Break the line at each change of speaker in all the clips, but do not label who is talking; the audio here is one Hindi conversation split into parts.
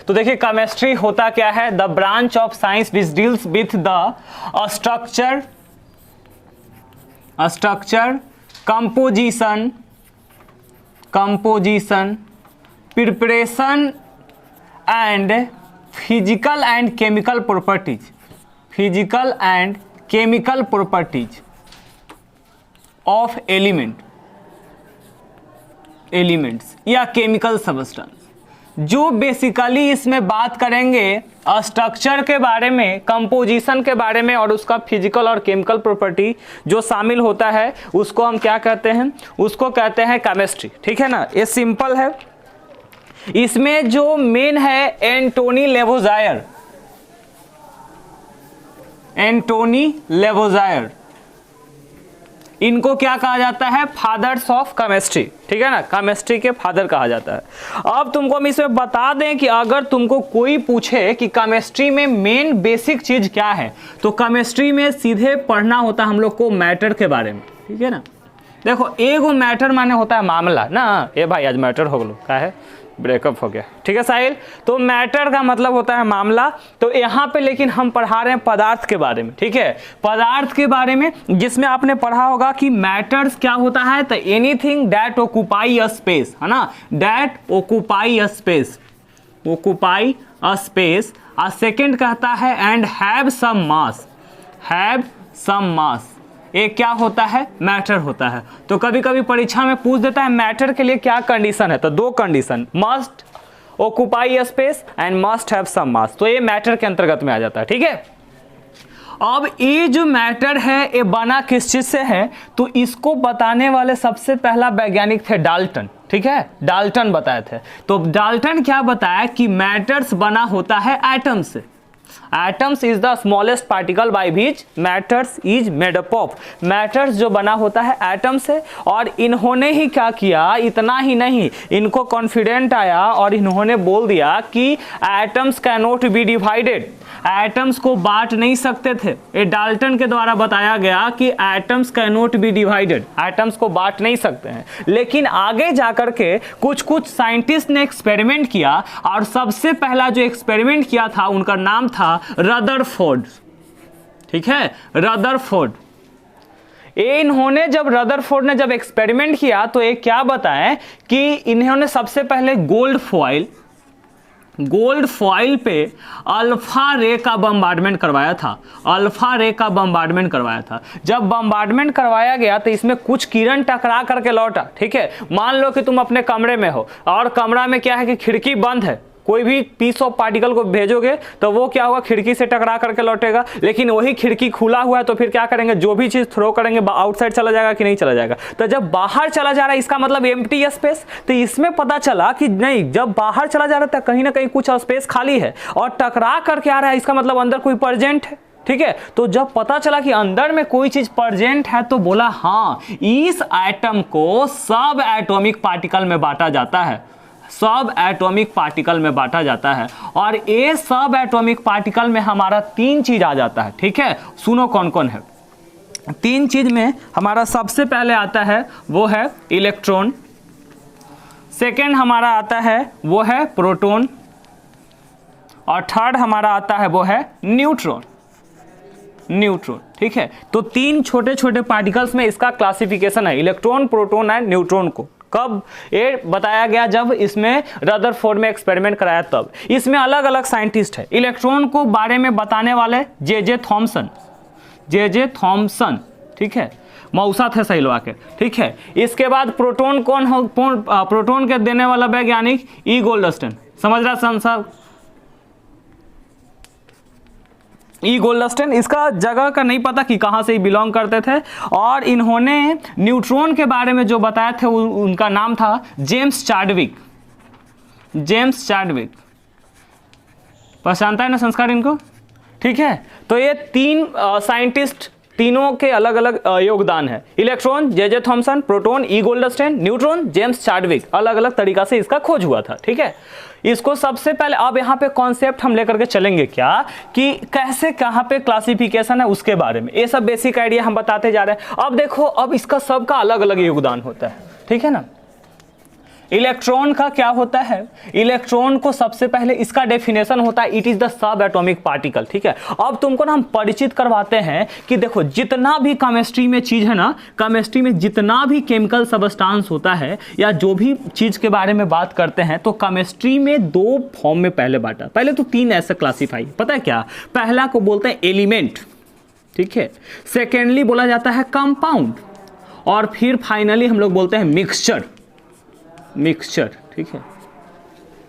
तो देखिए केमिस्ट्री होता क्या है, the branch of science which deals with the structure composition preparation and physical and chemical properties of elements या केमिकल सब्सटेंस। जो बेसिकली इसमें बात करेंगे स्ट्रक्चर के बारे में, कंपोजिशन के बारे में और उसका फिजिकल और केमिकल प्रॉपर्टी जो शामिल होता है उसको हम क्या कहते हैं, उसको कहते हैं केमिस्ट्री। ठीक है ना, ये सिंपल है। इसमें जो मेन है एंटोनी लेवोजायर, इनको क्या कहा जाता है, फादर्स ऑफ केमिस्ट्री। ठीक है ना, केमिस्ट्री के फादर कहा जाता है। अब तुमको हम इसमें बता दें कि अगर तुमको कोई पूछे कि केमिस्ट्री में मेन बेसिक चीज क्या है, तो केमिस्ट्री में सीधे पढ़ना होता है हम लोग को मैटर के बारे में। ठीक है ना, देखो एगो मैटर माने होता है मामला ना, ये भाई आज मैटर हो गलो क्या है, ब्रेकअप हो गया। ठीक है साहिल, तो मैटर का मतलब होता है मामला। तो यहाँ पे लेकिन हम पढ़ा रहे हैं पदार्थ के बारे में। ठीक है, पदार्थ के बारे में, जिसमें आपने पढ़ा होगा कि मैटर्स क्या होता है, तो anything that occupy a space, है ना, that occupy a space. Second कहता है एंड हैव सम मास, ये क्या होता है, मैटर होता है। तो कभी कभी परीक्षा में पूछ देता है मैटर के लिए क्या कंडीशन है, तो दो condition, must occupy space and must have some mass, तो ये मैटर के अंतर्गत में आ जाता है। ठीक है, अब ये जो मैटर है ये बना किस चीज से है, तो इसको बताने वाले सबसे पहला वैज्ञानिक थे डाल्टन। ठीक है, डाल्टन बताए थे। तो डाल्टन क्या बताया कि मैटर्स बना होता है एटम से। Atoms is the smallest particle by which matters is made up of। Matters जो बना होता है एटम से, और इन्होंने ही क्या किया, इतना ही नहीं, इनको कॉन्फिडेंट आया और इन्होंने बोल दिया कि atoms cannot be divided, atoms को बांट नहीं सकते थे। ये डाल्टन के द्वारा बताया गया कि atoms cannot be divided, atoms को बांट नहीं सकते हैं। लेकिन आगे जाकर के कुछ साइंटिस्ट ने एक्सपेरिमेंट किया, और सबसे पहला जो एक्सपेरिमेंट किया था उनका नाम था रदरफोर्ड। ठीक है, रदरफोर्ड। इन्होंने जब रदरफोर्ड ने जब एक्सपेरिमेंट किया तो ये क्या बताएं कि इन्होंने सबसे पहले गोल्ड फॉइल पे अल्फा रे का बम्बार्डमेंट करवाया था। जब बम्बार्डमेंट करवाया गया तो इसमें कुछ किरण टकरा करके लौटा। ठीक है, मान लो कि तुम अपने कमरे में हो और कमरा में क्या है कि खिड़की बंद है, कोई भी पीस ऑफ पार्टिकल को भेजोगे तो वो क्या होगा, खिड़की से टकरा करके लौटेगा। लेकिन वही खिड़की खुला हुआ है तो फिर क्या करेंगे, जो भी चीज थ्रो करेंगे आउटसाइड चला जाएगा कि नहीं चला जाएगा। तो जब बाहर चला जा रहा है इसका मतलब एम्प्टी स्पेस। तो इसमें पता चला कि नहीं, जब बाहर चला जा रहा था कहीं ना कहीं कुछ स्पेस खाली है, और टकरा करके आ रहा है इसका मतलब अंदर कोई प्रेजेंट है। ठीक है, तो जब पता चला कि अंदर में कोई चीज प्रेजेंट है तो बोला हाँ, इस एटम को सब एटॉमिक पार्टिकल में बांटा जाता है, सब एटॉमिक पार्टिकल में बांटा जाता है। और ये सब एटॉमिक पार्टिकल में हमारा तीन चीज आ जाता है। ठीक है, सुनो कौन कौन है। तीन चीज में हमारा सबसे पहले आता है वो है इलेक्ट्रॉन, सेकेंड हमारा आता है वो है प्रोटॉन, और थर्ड हमारा आता है वो है न्यूट्रॉन। ठीक है, तो तीन छोटे छोटे पार्टिकल्स में इसका क्लासिफिकेशन है, इलेक्ट्रॉन, प्रोटॉन एंड न्यूट्रॉन को। कब ये बताया गया, जब इसमें रदरफोर्ड में एक्सपेरिमेंट कराया तब। इसमें अलग अलग साइंटिस्ट है। इलेक्ट्रॉन को बारे में बताने वाले जे थॉमसन। ठीक है, मौसा थे सही लोग के। ठीक है, इसके बाद प्रोटॉन प्रोटॉन के देने वाला वैज्ञानिक ई गोल्डस्टेन, समझ रहा संसार, ई गोल्डस्टेन। इसका जगह का नहीं पता कि कहाँ से बिलोंग करते थे। और इन्होंने न्यूट्रॉन के बारे में जो बताया थे उनका नाम था जेम्स चाडविक। पहचानता है ना संस्कार इनको। ठीक है, तो ये तीन साइंटिस्ट, तीनों के अलग अलग योगदान है। इलेक्ट्रॉन जे थॉमसन, प्रोटॉन ई गोल्डस्टेन, न्यूट्रॉन जेम्स चाडविक, अलग अलग तरीका से इसका खोज हुआ था। ठीक है, इसको सबसे पहले अब यहाँ पे कॉन्सेप्ट हम लेकर के चलेंगे क्या, कि कैसे कहाँ पे क्लासिफिकेशन है उसके बारे में, ये सब बेसिक आइडिया हम बताते जा रहे हैं। अब देखो, अब इसका सबका अलग अलग योगदान होता है। ठीक है ना, इलेक्ट्रॉन का क्या होता है, इलेक्ट्रॉन को सबसे पहले इसका डेफिनेशन होता है it is the sub atomic particle, ठीक है। अब तुमको ना हम परिचित करवाते हैं कि देखो जितना भी केमिस्ट्री में चीज है ना, केमिस्ट्री में जितना भी केमिकल सबस्टांस होता है या जो भी चीज के बारे में बात करते हैं तो केमिस्ट्री में दो फॉर्म में पहले बांटा, पहले तो तीन ऐसे क्लासिफाई, पता है क्या, पहला को बोलते हैं एलिमेंट, ठीक है, सेकेंडली बोला जाता है कंपाउंड, और फिर फाइनली हम लोग बोलते हैं मिक्सचर, मिक्सचर, ठीक है।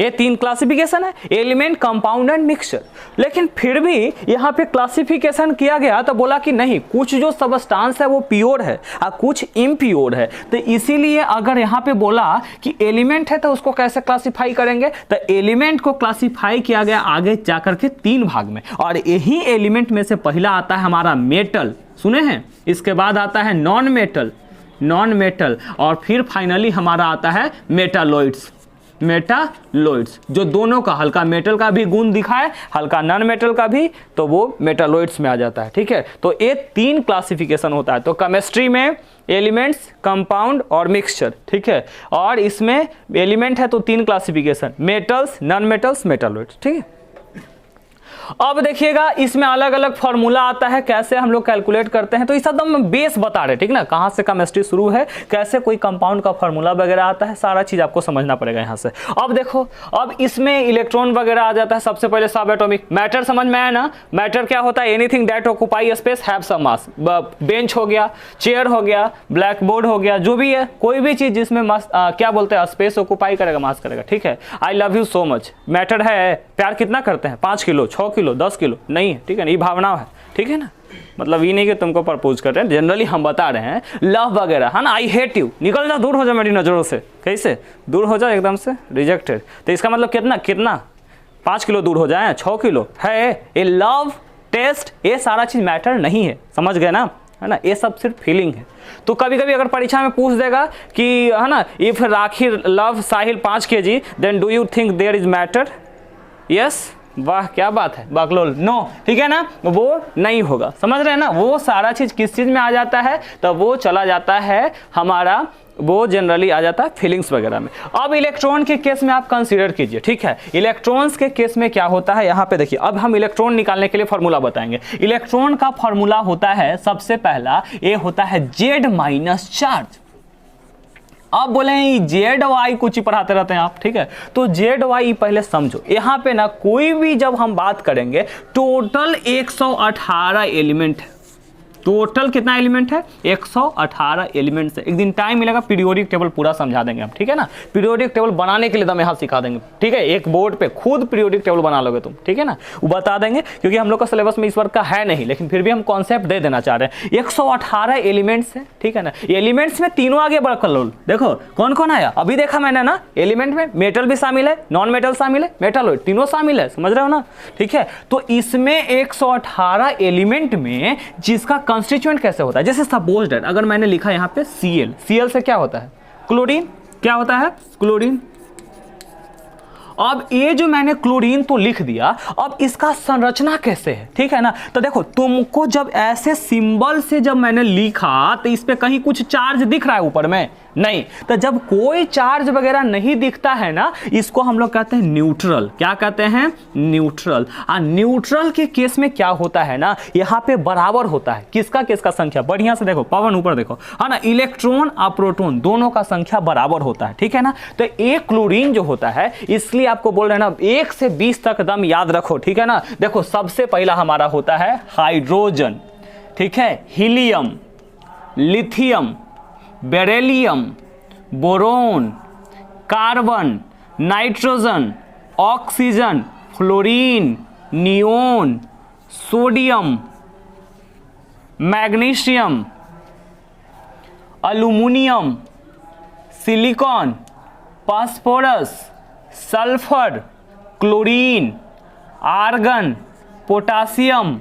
ये तीन क्लासिफिकेशन है, एलिमेंट, कंपाउंड एंड मिक्सचर। लेकिन फिर भी यहाँ पे क्लासिफिकेशन किया गया तो बोला कि नहीं, कुछ जो सबस्टांस है वो प्योर है और कुछ इम्प्योर है, तो इसीलिए अगर यहाँ पे बोला कि एलिमेंट है तो उसको कैसे क्लासिफाई करेंगे, तो एलिमेंट को क्लासिफाई किया गया आगे जाकर के तीन भाग में, और यही एलिमेंट में से पहला आता है हमारा मेटल, सुने हैं, इसके बाद आता है नॉन मेटल, नॉन मेटल, और फिर फाइनली हमारा आता है मेटालॉइड्स, मेटालॉइड्स, जो दोनों का हल्का मेटल का भी गुण दिखाए, हल्का नॉन मेटल का भी, तो वो मेटालॉइड्स में आ जाता है, ठीक है। तो ये तीन क्लासिफिकेशन होता है, तो केमिस्ट्री में एलिमेंट्स, कंपाउंड और मिक्सचर, ठीक है। और इसमें एलिमेंट है तो तीन classification, metals, non metals, metalloids, ठीक है। अब देखिएगा इसमें अलग अलग फॉर्मूला आता है, कैसे हम लोग कैलकुलेट करते हैं, तो इस एकदम बेस बता रहे, ठीक ना, कहाँ से केमिस्ट्री शुरू है, कैसे कोई कंपाउंड का फॉर्मूला वगैरह आता है, सारा चीज आपको समझना पड़ेगा यहाँ से। अब देखो, अब इसमें इलेक्ट्रॉन वगैरह आ जाता है, सबसे पहले सब एटॉमिक, मैटर समझ में आया ना, मैटर क्या होता है, anything that occupy space have some mass, bench हो गया, चेयर हो गया, ब्लैक बोर्ड हो गया, जो भी है, कोई भी चीज जिसमें क्या बोलते हैं, स्पेस ऑक्यूपाई करेगा, मास करेगा, ठीक है। I love you so much, matter है, प्यार कितना करते हैं, 5 किलो, 6 किलो, 10 किलो नहीं है, ठीक है ना, ये भावना है, ठीक है ना, मतलब ये नहीं कि तुमको प्रपोज कर रहे हैं, जनरली हम बता रहे हैं, लव वगैरह है ना, आई हेट यू, निकल जा, दूर हो जा मेरी नजरों से, कैसे दूर हो जा, एकदम से रिजेक्टेड, तो इसका मतलब कितना कितना 5 किलो दूर हो जाए, 6 किलो है, ये लव, टेस्ट, ये सारा चीज मैटर नहीं है, समझ गए ना, है ना, ये सब सिर्फ फीलिंग है। तो कभी कभी अगर परीक्षा में पूछ देगा कि है ना, if Rakhi love Sahil 5 kg then do you think there is matter, yes, वाह क्या बात है, बकलोल, नो, ठीक है ना, वो नहीं होगा, समझ रहे हैं ना, वो सारा चीज किस चीज में आ जाता है, तो वो चला जाता है हमारा, वो जनरली आ जाता है फीलिंग्स वगैरह में। अब इलेक्ट्रॉन के केस में आप कंसीडर कीजिए, ठीक है, इलेक्ट्रॉन्स के केस में क्या होता है, यहाँ पे देखिए, अब हम इलेक्ट्रॉन निकालने के लिए फॉर्मूला बताएंगे। इलेक्ट्रॉन का फॉर्मूला होता है, सबसे पहला ये होता है Z- चार्ज। आप बोले जेड वाई कुछ ही पढ़ाते रहते हैं आप, ठीक है, तो जेड वाई पहले समझो, यहाँ पे ना कोई भी जब हम बात करेंगे, टोटल 118 एलिमेंट है, टोटल कितना एलिमेंट है, 118 एलिमेंट्स है। एक दिन टाइम मिलेगा, पीरियोडिक टेबल पूरा समझा देंगे हम, ठीक है ना, पीरियोडिक टेबल बनाने के लिए तो हम यहाँ सिखा देंगे, ठीक है, एक बोर्ड पे खुद पीरियोडिक टेबल बना लोगे तुम, ठीक है ना, वो बता देंगे, क्योंकि हम लोग का सिलेबस में इस वर्ग का है नहीं, लेकिन फिर भी हम कॉन्सेप्ट दे देना चाह रहे हैं। 118 एलिमेंट्स है, ठीक है ना, एलिमेंट्स में तीनों आगे बढ़ कर लो, देखो कौन कौन आया, अभी देखा मैंने ना, एलिमेंट में मेटल भी शामिल है, नॉन मेटल शामिल है, मेटालॉइड, तीनों शामिल है, समझ रहे हो ना, ठीक है। तो इसमें 118 एलिमेंट में जिसका कंस्टिट्यूएंट कैसे होता है, जैसे सपोज दैट अगर मैंने लिखा यहाँ पे Cl, Cl से क्या होता है, क्लोरीन, क्या होता है, क्लोरीन। अब ये जो मैंने क्लोरीन तो लिख दिया, अब इसका संरचना कैसे है, ठीक है ना, तो देखो तुमको जब ऐसे सिंबल से जब मैंने लिखा तो इस पे कहीं कुछ चार्ज दिख रहा है ऊपर में, नहीं, तो जब कोई चार्ज वगैरह नहीं दिखता है ना, इसको हम लोग कहते हैं न्यूट्रल, क्या कहते हैं, न्यूट्रल। न्यूट्रल के केस में क्या होता है ना, यहाँ पे बराबर होता है, किसका किसका संख्या, बढ़िया से देखो, पवन ऊपर देखो, है ना, इलेक्ट्रॉन और प्रोटॉन दोनों का संख्या बराबर होता है, ठीक है ना। तो एक क्लोरीन जो होता है, इसलिए आपको बोल रहे हैं ना 1 से 20 तक दम याद रखो, ठीक है ना। देखो सबसे पहला हमारा होता है हाइड्रोजन, ठीक है, helium, lithium, beryllium, boron, carbon, nitrogen, oxygen, fluorine, neon, sodium, magnesium, aluminium, silicon, phosphorus, sulphur, chlorine, argon, potassium,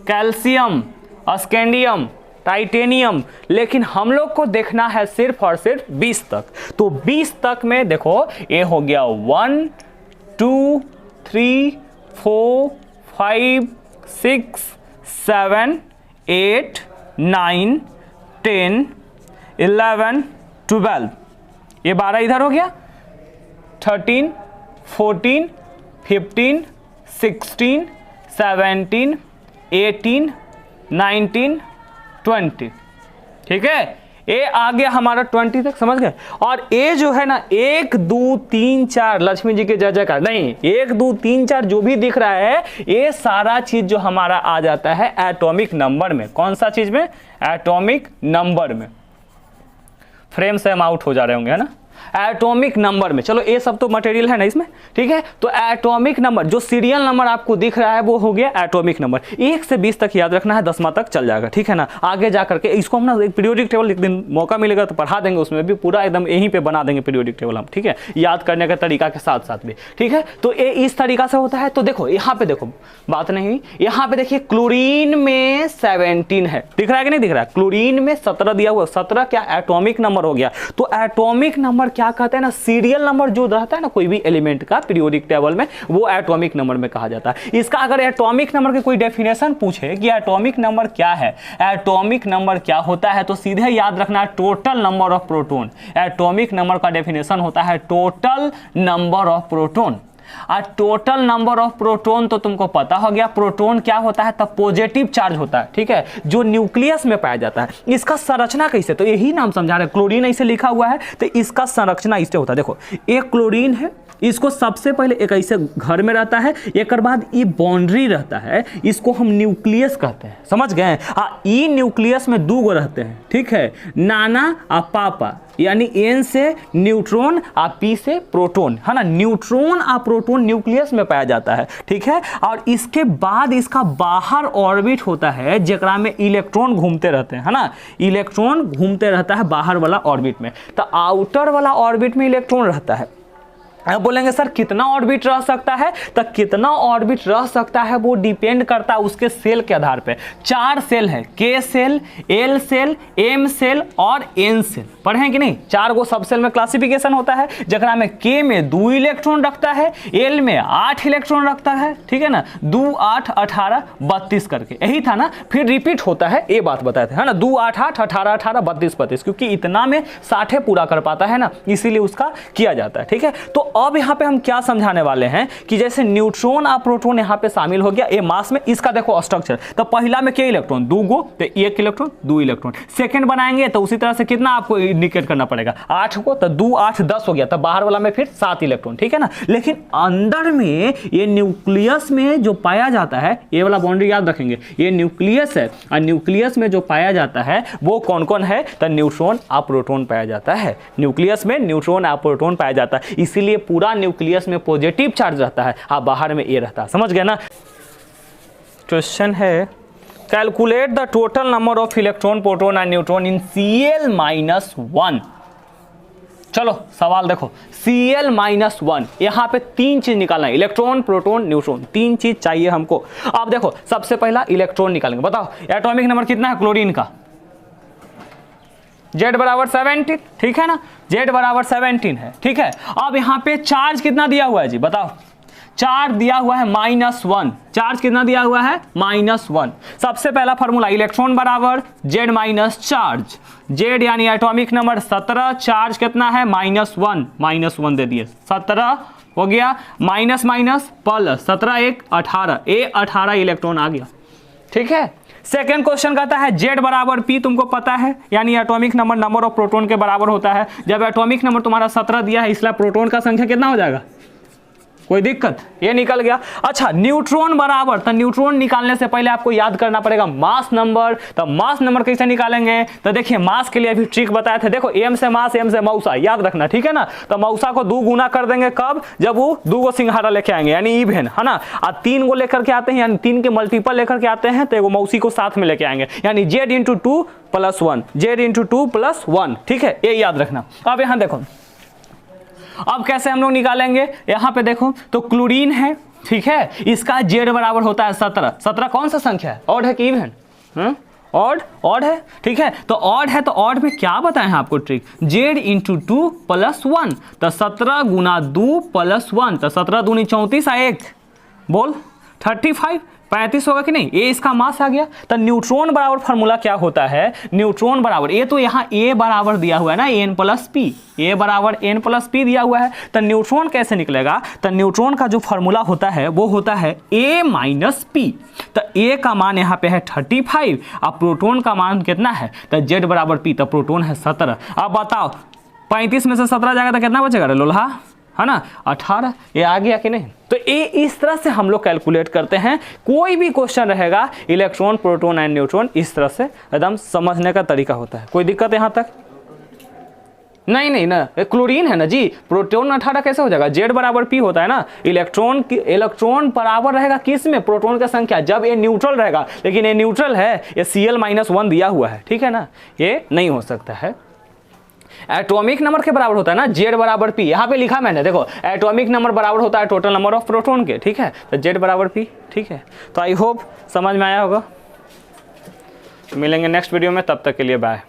calcium, scandium, titanium. लेकिन हम लोग को देखना है सिर्फ और सिर्फ 20 तक, तो 20 तक में देखो ये हो गया 1 2 3 4 5 6 7 8 9 10 11 12, ये 12 इधर हो गया, 13, 14, 15, 16, 17, 18, 19, 20। ठीक है, ए आ गया हमारा 20 तक, समझ गए। और ए जो है ना 1 2 3 4, लक्ष्मी जी के जय जयकार, नहीं 1 2 3 4 जो भी दिख रहा है ये सारा चीज जो हमारा आ जाता है एटॉमिक नंबर में। कौन सा चीज में? एटॉमिक नंबर में। फ्रेम से हम आउट हो जा रहे होंगे, है ना। एटॉमिक नंबर में, चलो ये सब तो मटेरियल है ना इसमें, ठीक है। तो एटॉमिक नंबर जो सीरियल नंबर आपको दिख रहा है वो हो गया एटॉमिक नंबर। 1 से 20 तक याद रखना है, 10वां तक चल जाएगा, ठीक है ना। आगे जा करके इसको हम ना एक पीरियोडिक टेबल एक दिन मौका मिलेगा तो पढ़ा देंगे, उसमें भी पूरा एकदम यहीं पे बना देंगे पीरियोडिक टेबल हम, ठीक है, याद करने का तरीका के साथ साथ भी, ठीक है। तो ये इस तरीका से होता है। तो देखो यहाँ पे देखो बात नहीं, यहाँ पे देखिए क्लोरीन में 17 है, दिख रहा है कि नहीं दिख रहा है। क्लोरीन में 17 दिया हुआ, 17 क्या एटॉमिक नंबर हो गया। तो एटॉमिक नंबर क्या कहते हैं ना, सीरियल नंबर जो रहता है ना कोई भी एलिमेंट का पीरियोडिक टेबल में, वो एटॉमिक नंबर में कहा जाता है। इसका अगर एटॉमिक नंबर की कोई डेफिनेशन पूछे कि एटॉमिक नंबर क्या है, एटॉमिक नंबर क्या होता है, तो सीधे याद रखना है total number of proton. Atomic number का डेफिनेशन होता है टोटल नंबर ऑफ प्रोटॉन। और टोटल नंबर ऑफ प्रोटॉन तो तुमको पता हो गया, प्रोटॉन क्या होता है, तब पॉजिटिव चार्ज होता है, ठीक है, जो न्यूक्लियस में पाया जाता है। इसका संरचना कैसे, तो यही नाम समझा रहे हैं, क्लोरीन ऐसे लिखा हुआ है तो इसका संरचना इससे होता है। देखो एक क्लोरीन है, इसको सबसे पहले एक ऐसे घर में रहता है, एक बाद ये बाउंड्री रहता है, इसको हम न्यूक्लियस कहते हैं, समझ गए। ई न्यूक्लियस में 2 गो रहते हैं, ठीक है, नाना और पापा, यानी एन से न्यूट्रॉन और पी से प्रोटॉन, है ना। न्यूट्रॉन और प्रोटॉन न्यूक्लियस में पाया जाता है, ठीक है। और इसके बाद इसका बाहर ऑर्बिट होता है जेकरा में इलेक्ट्रॉन घूमते रहते हैं, है ना। इलेक्ट्रॉन घूमते रहता है बाहर वाला ऑर्बिट में, तो आउटर वाला ऑर्बिट में इलेक्ट्रॉन रहता है। अब बोलेंगे सर कितना ऑर्बिट रह सकता है, तो कितना ऑर्बिट रह सकता है वो डिपेंड करता है उसके सेल के आधार पे। 4 सेल है, K cell, L cell, M cell और एन सेल, पढ़े हैं कि नहीं। 4 गो सब सेल में क्लासिफिकेशन होता है, जगह में के में 2 इलेक्ट्रॉन रखता है, एल में 8 इलेक्ट्रॉन रखता है, ठीक है ना, 2 8 18 32 करके, यही था ना। फिर रिपीट होता है, ये बात बताए थे, है ना, 2 8 8 18 18 32 32, क्योंकि इतना में 60 पूरा कर पाता है ना, इसीलिए उसका किया जाता है, ठीक है। तो अब यहाँ पे हम क्या समझाने वाले हैं कि जैसे न्यूट्रॉन और प्रोटॉन यहाँ पे शामिल हो गया ये मास में, इसका देखो स्ट्रक्चर। तो पहला में क्या इलेक्ट्रॉन 2 गो, तो 1 इलेक्ट्रॉन 2 इलेक्ट्रॉन। सेकंड बनाएंगे तो उसी तरह से कितना आपको इंडिकेट करना पड़ेगा, 8 को, तो 2 8 10 हो गया, तो बाहर वाला में फिर 7 इलेक्ट्रॉन, ठीक है ना। लेकिन अंदर में ये न्यूक्लियस में जो पाया जाता है, ये वाला बाउंड्री याद रखेंगे, ये न्यूक्लियस है, और न्यूक्लियस में जो पाया जाता है वो कौन कौन है, तो न्यूट्रॉन और प्रोटॉन पाया जाता है। न्यूक्लियस में न्यूट्रॉन और प्रोटॉन पाया जाता है, इसीलिए पूरा न्यूक्लियस में पॉजिटिव चार्ज रहता है, हाँ बाहर में ये रहता है, समझ गए ना। क्वेश्चन है calculate the total number of electron proton and neutron in Cl-1। चलो सवाल देखो, Cl-1 यहां पे 3 चीज निकालना है, इलेक्ट्रॉन प्रोटॉन न्यूट्रॉन, 3 चीज चाहिए हमको। अब देखो सबसे पहला इलेक्ट्रॉन निकालेंगे, बताओ एटॉमिक नंबर कितना है क्लोरीन का, Z बराबर 17, ठीक है ना, Z बराबर 17 है, ठीक है। अब यहाँ पे चार्ज कितना दिया हुआ है जी, बताओ। चार्ज दिया हुआ है -1, चार्ज कितना दिया हुआ है -1। सबसे पहला फॉर्मूला इलेक्ट्रॉन बराबर Z माइनस चार्ज, Z यानी एटॉमिक नंबर 17, चार्ज कितना है -1 दे दिए, 17 हो गया, माइनस माइनस प्लस, 17 1 18, 18 इलेक्ट्रॉन आ गया, ठीक है। सेकेंड क्वेश्चन कहता है Z बराबर P, तुमको पता है, यानी atomic number number of proton के बराबर होता है। जब एटॉमिक नंबर तुम्हारा 17 दिया है, इसलिए प्रोटॉन का संख्या कितना हो जाएगा, कोई दिक्कत, ये निकल गया। अच्छा न्यूट्रॉन बराबर, तो न्यूट्रॉन निकालने से पहले आपको याद करना पड़ेगा मास नंबर। तो मास नंबर कैसे निकालेंगे, तो देखिए मास के लिए अभी ट्रिक बताए थे, देखो m से मास, m से मौसा, याद रखना, ठीक है ना। तो मौसा को 2 गुना कर देंगे, कब, जब वो 2 गो सिंघाड़ा लेके आएंगे, यानी इवन, है ना। और 3 गो लेकर के आते हैं, यानी 3 के मल्टीपल लेकर के आते हैं, तो एगो मौसी को साथ में लेके आएंगे, यानी Z × 2 + 1, Z × 2 + 1, ठीक है, ये याद रखना। अब यहाँ देखो अब कैसे हम लोग निकालेंगे, यहाँ पे देखो तो क्लोरीन है, ठीक है, इसका Z बराबर होता है 17। 17 कौन सा संख्या है, ऑड है कि इवन, ऑड है, ठीक है। तो ऑड है, तो ऑड में क्या बताएं हैं आपको ट्रिक, Z × 2 + 1, तो 17 × 2 + 1, तो 17 दूनी 34 1 बोल 35, 35 होगा कि नहीं, ये इसका मास आ गया। तो न्यूट्रॉन बराबर फार्मूला क्या होता है, न्यूट्रॉन बराबर, ये तो यहाँ A बराबर दिया हुआ है ना, N प्लस पी, A बराबर N प्लस पी दिया हुआ है। तो न्यूट्रॉन कैसे निकलेगा, तो न्यूट्रॉन का जो फार्मूला होता है वो होता है A माइनस पी। तो A का मान यहाँ पे है 35 और प्रोटोन का मान कितना है, तो Z बराबर P, तो प्रोटोन है 17। अब बताओ 35 में से 17 जाएगा तो कितना बचेगा रे लोल्हा, है ना 18। ये आ गया कि नहीं। तो ये इस तरह से हम लोग कैलकुलेट करते हैं। कोई भी क्वेश्चन रहेगा इलेक्ट्रॉन प्रोटॉन एंड न्यूट्रॉन, इस तरह से एकदम समझने का तरीका होता है। कोई दिक्कत यहाँ तक नहीं ना, क्लोरीन है ना जी, प्रोटॉन 18 कैसे हो जाएगा, Z बराबर P होता है ना। इलेक्ट्रॉन बराबर रहेगा किस में, प्रोटॉन का संख्या, जब ये न्यूट्रल रहेगा। लेकिन ये न्यूट्रल है, ये Cl-1 दिया हुआ है, ठीक है ना, ये नहीं हो सकता है। एटॉमिक नंबर के बराबर होता है ना, Z बराबर P, यहाँ पे लिखा मैंने, देखो एटॉमिक नंबर बराबर होता है टोटल नंबर ऑफ प्रोटॉन के, ठीक है, तो Z बराबर P, ठीक है। तो आई होप समझ में आया होगा। मिलेंगे नेक्स्ट वीडियो में, तब तक के लिए बाय।